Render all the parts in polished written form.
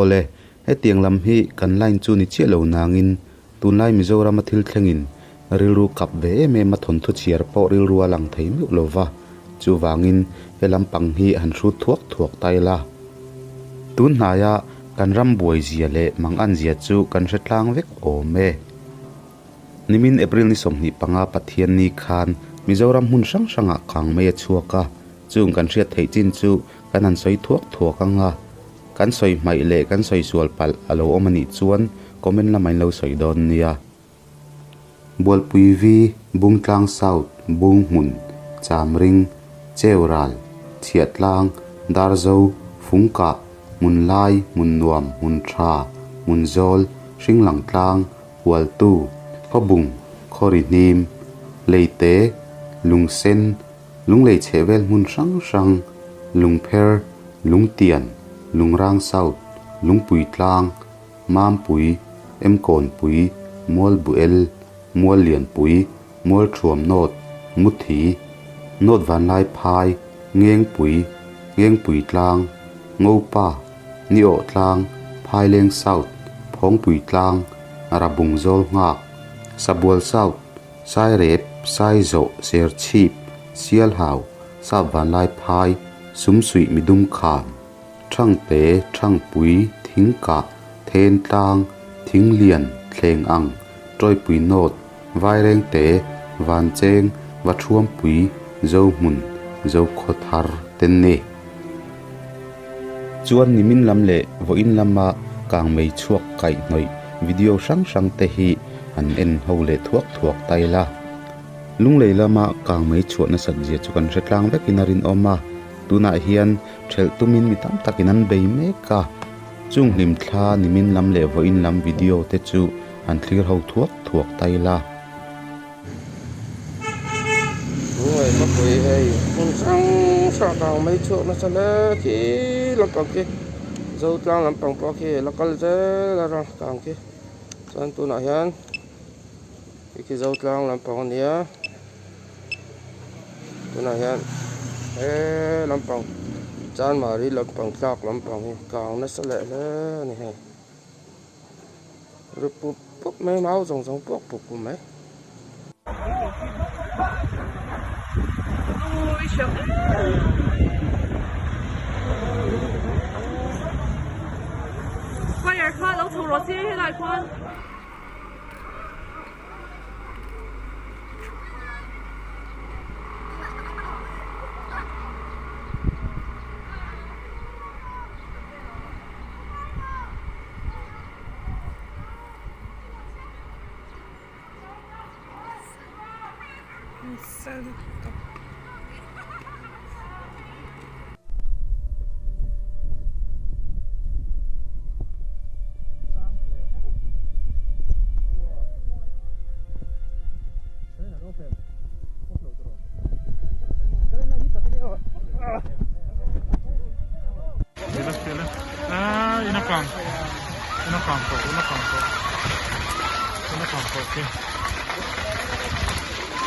ole he tiang lam hi kan line chu ni che lo nangin tunlai Mizoram thil thlengin rilru kap ve me ma thon thu chiar po rilru alang thei mi lova chu wangin he lampang hi han thu thuak tai la tun hnaya kan ram buai zia le mang an zia chu kan hretlang vek o me nimin April ni som ni panga pathian ni khan Mizoram hun sang sanga Kangmei chuaka chung kan hriat thei chin chu kan an soi thuak anga kan soi mai le kan soi sual pal alo omani chuan comment la mai lo soi don nia bol puivi bung tlang south bung mun chamring cheural chhiatlang darzo phungka munlai munnuam muntha munzol hringlang tlang haltu hobung khorinim leite lungsen lunglei chevel mun sang lungpher lungtian lungrang south lungpui tlang mampui emkon pui molbuel mollian pui mol thuam not muthi not vanlai phai ngeng pui tlang ngopa nio tlang phai leng south phong pui tlang arabung zol ngak sabual south sai rep sai zo ser chip sial hau sa vanlai phai sum sui midum khan thang te thang pui thingka then tlang thing lian thleng ang troi pui not vai reng te van cheng wa thuam pui zo mun zo khothar ten ne chuan nimin lam le vo in lama Kangmei chuak kai noi video sang te hi an en ho le thuak tai la lunglei lama Kangmei chuana sak zia chu kan hretlang vekin arin oma tuna hian thel tumin mi tam takin an bei me ka chung hlim thla nimin lam le vo in lam video te chu an thlir ho thuak tai la người mắc quỷ hay con sang sợ Kangmei chuột nó sẽ lấy khi làm bằng kia dâu trang làm bằng bao kia là cái dễ là ra càng kia cho tôi nói hiền cái dâu trang làm bằng này tôi nói hiền làm bằng chan mà đi làm bằng sạc làm bằng càng nó sẽ lấy này hay rồi bút mấy máu giống bút của mấy quay ở khoa lâu thủ rồi xí lại khoa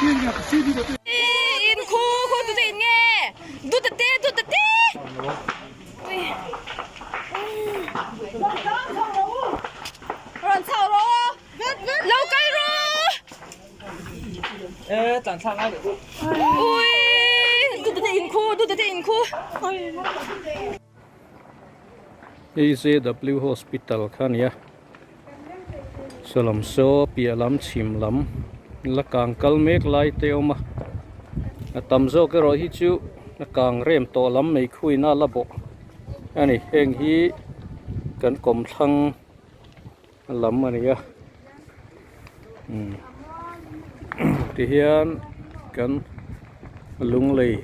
in khu tụi chị nghe đút tê rồi sao rồi lâu cây rồi tận sang ai được ui đút tê in khu EZW Hospital khania Salam so pialam chimlam la kang kalmek lai te oma tamzo ke ro hi chu na kang rem to lam mei khuina la bo ani heng hi kan kom thang lam ani ya ti hian kan lunglei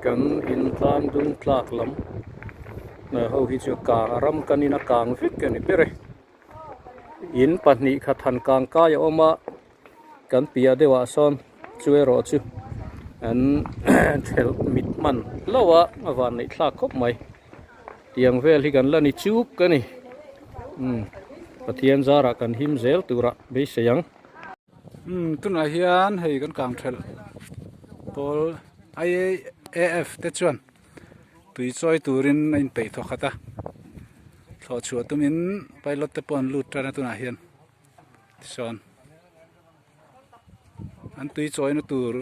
kan in tlang dung tlak lam na ho hi chu ka ram kanina kang fik ani pere in pahnih kha than kang ka ya oma kan pia dewa son chuwe ro chu an thel mit man lawa awan nei thla khop mai tiang vel hi kan lani chuk kani pathian zara kan him zel tura be seyang tuna hian hei kan kang thel pol IAF te chuan tui choi turin in pei thokata thọ chùa tụi mình pilot tập pon lụt ra tụi này hiền son anh tùy choi nó tù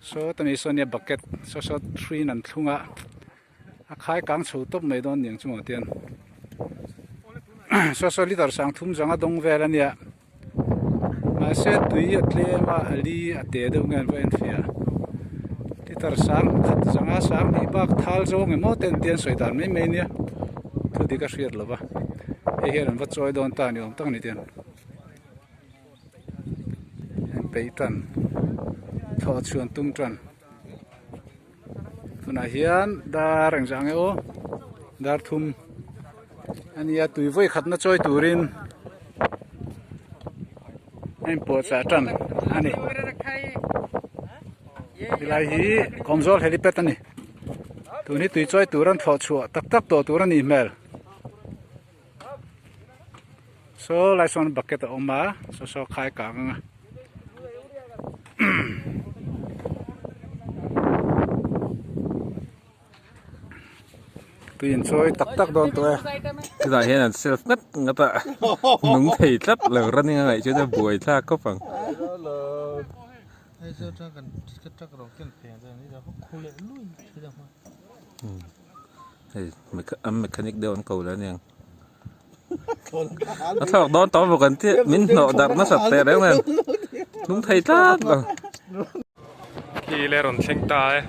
số tụi mình son nhà bucket số 3 nằm thung á khai cang sầu top mấy đòn những chung tiền số liter sang thum rằng đông về là nhỉ mà sẽ tùy atle mà ali ate đâu ngang với anh phía liter sang rằng sang đi bác thal zo nghe mốt tiền sợi đàn mấy nhỉ thu đi cái chuyện là ba cái hiện vật choi đòn ta nhiều tăng này tiền bảy trần thọ chuan tung trần tụi này hiền đa rạng rạng ấy đa thum anh ya tùy với khát nó chơi turin anh bỏ trả trần anh này lại hi công zol helipad anh này tụi này tùy chơi turan thọ chùa tắc tắc tổ turan email so lại son bucket ở má so khai cả tiền chơi tắc đòn tôi cái này hiện là self ngất ngất ạ núng thì rất là rất như vậy chứ nó buổi ra có phần mechanic đều ăn cầu đấy nè nó thọ đón tóm vào gần thế mình nọ đặt nó sập tè đấy nè núng thì rất là khi lên rộn xanh ta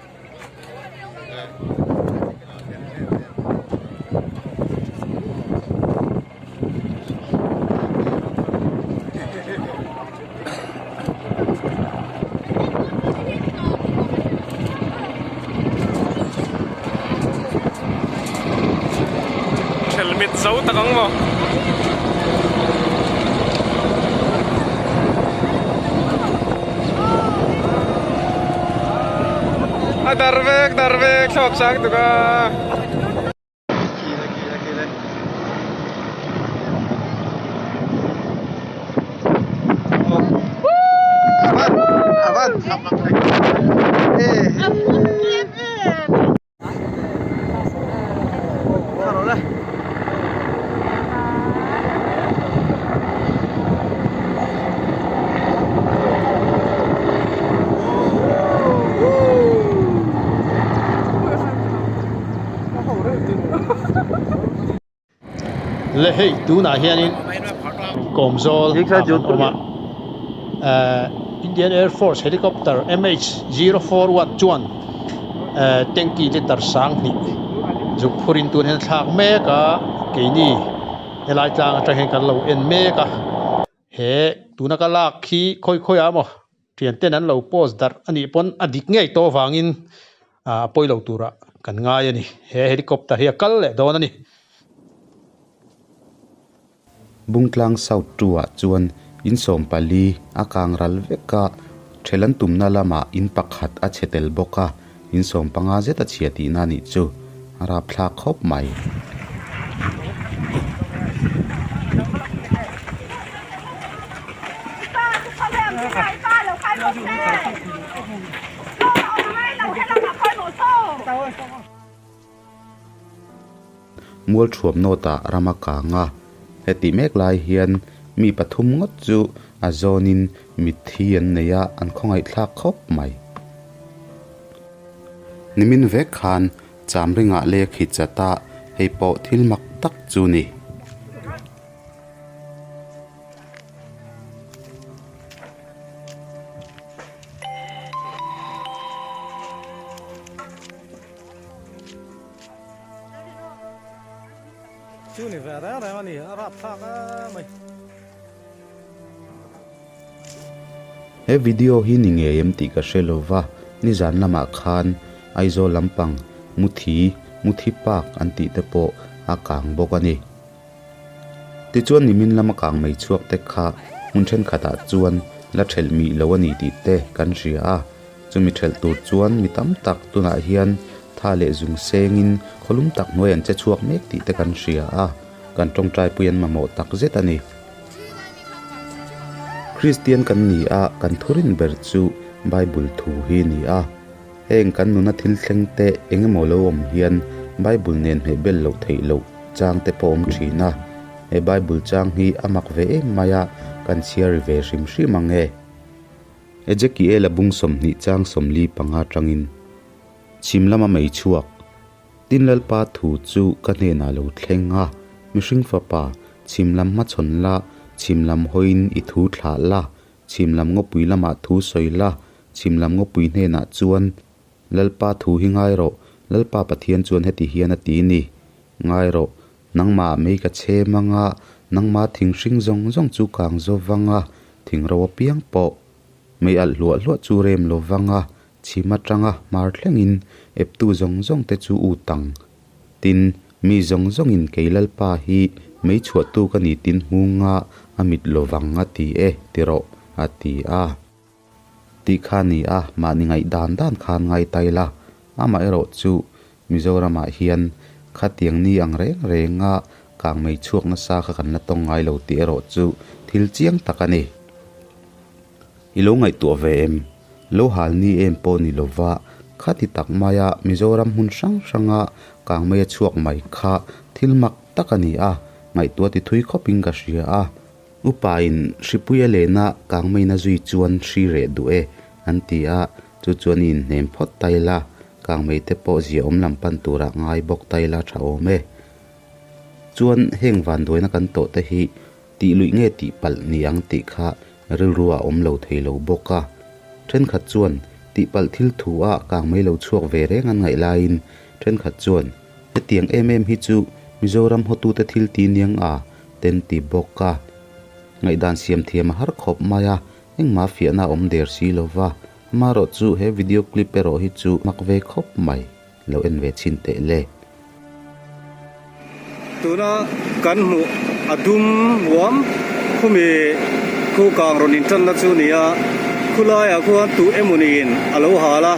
helmet giấu ta không vào darvek shop sang tu ka lệ hệ tu na hianin komzol ama Indian Air Force helicopter MH0411 tanki te tar sang ni juk phurin tun hen thak me ka keini helai tlang atang hen kan lo en me ka he tuna ka lak khi khoi amo trian ten an lo post dar ani pon adik ngei to wangin poilo tura kan ngai ani he helicopter hi kal le don ani bungtlang south tua chuan in som pali akang ral veka thelan tumna lama in pakhat a chetel boka in som panga zeta chiati na ni chu ara phla khop mai mual thuam nota ramaka nga heti mek lai hian mi pathum ngot chu a zonin mithian neya an khongai thlak khop mai nimin ve khan chamringa le khichata heipo thilmak tak chu ni he video hi ninge em ti ka shelova ni zan lama khan aizo lampang muthi pak anti te po akang bokani ti chuan nimin lama kang mai chuak te kha mun then khata chuan la thelmi lowani ti te kan ria chumi thel tur chuan mi tam tak tuna hian tha le zung sengin kholum tak noi an che chuak mek ti te kan ria kan tong trai puyan mamo tak zetani Christian kan ni a kan thurin ber chu Bible thu hi ni a heng kan nuna thil thleng te engemaw lo om hian Bible nen me bel lo thei lo chang te pom thina e Bible chang hi amak ve maya kan share ve rim hrim ange e jeki ela bung som ni chang som li panga tangin chimlama mei chuak tinlal pa thu chu ka ne na lo thlenga mihring fa pa chimlam ma chon la chimlam hoin I thu thla la chimlam ngo pui lama thu soila chimlam ngo pui ne na chuan lalpa thu hi ngai ro lalpa pathian chuan heti hian ati ni ngai ro nangma mei ka che manga nangma thing hring zong zong chu kang zo wanga thing ro piang po mei al lo chu rem lo wanga chima tanga mar thlengin ep tu zong zong te chu u tang tin mi zong zong in keilal pa hi mei chhuat tu ka ni tin hunga amit lo wanga ti e tiro ati a ti khani a ma ni ngai dan khan ngai taila ama ero chu Mizoram a hian khatiang ni ang renga Kangmei chuak na sa kha kan na tong ngai lo ti ero chu thil chiang takani ilo ngai tu ve em lo hal ni em po ni lova khati tak maya Mizoram hun sanga Kangmei chuak mai kha thilmak takani a ngai tu ti thui khoping ka ria a upain shipuya lena Kangmei na zui chuan shri re du e antia chu chuanin nem phot taila Kangmei te po zia lam pan tura ngai bok taila tha ome chuan heng van doina kan to te hi ti lui nge ti pal niang ti kha ril ruwa lo thei lo boka then khat chuan ti pal thil thu a Kangmei lo chuak ve re ngan ngai lain then khat chuan te tiang hi chu Mizoram hotu te thil ti niang a ten ti boka ngai dan siam thiam har khop maya eng mafia na der si lova maro chu he video clip pero hi chu makve khop mai lo en ve chin te le tuna kan mu adum wam khumi ku kang ronin tan na chu nia khulaya khu tu emunin alo hala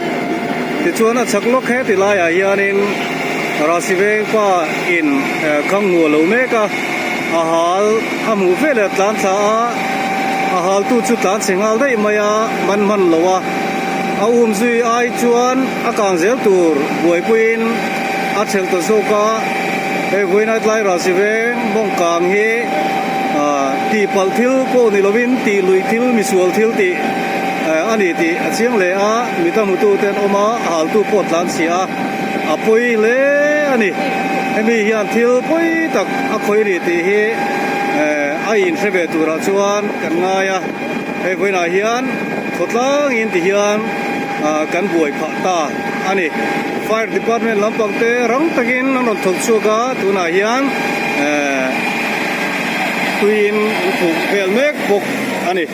ti chuana chaklok he ti laya hianin rasive pa in khang nu lo me ka ahal amu vele tlanchhia ahal tu chu tlanchhingal dei maya man lowa aum zui ai chuan akang zel tur buai puin a chel to soka e voina tlai rasive mong kam hi ti pal thil ko ni lovin ti lui thil misual thil ti ani ti achiang le a mitamu tu ten oma hal tu pot tlanchhia apoi le ani emi hian thil poi tak a khoi ri ti hi a in sebe tura chuan kan ngaya e voina hian thotlang in ti hian kan buai pha ta ani fire department lampang te rang takin non thok chuka tuna hian tuin phuk vel mek bok ani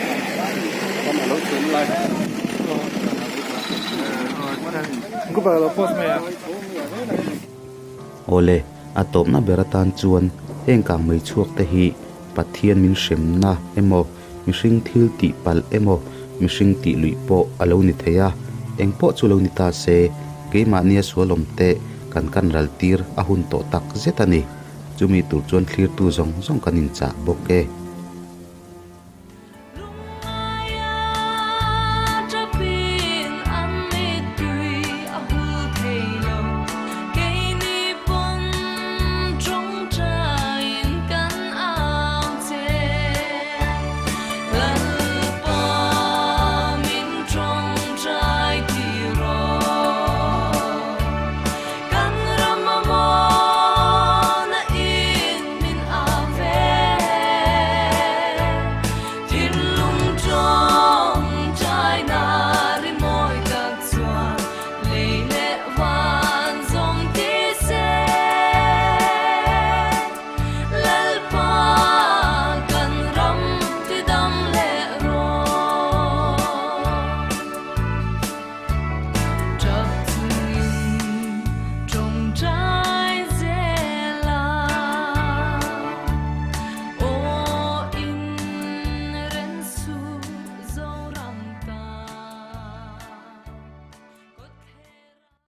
ole atop na beratan chuan heng Kangmei chuak te hi pathian min hremna emo mihring thil ti pal emo mihring ti lui po alo ni theya engpo chu lo ni ta se keima nia sualom te kan raltir ahun to tak zetani chumi tur chuan hlir tu zong zong kanin cha boke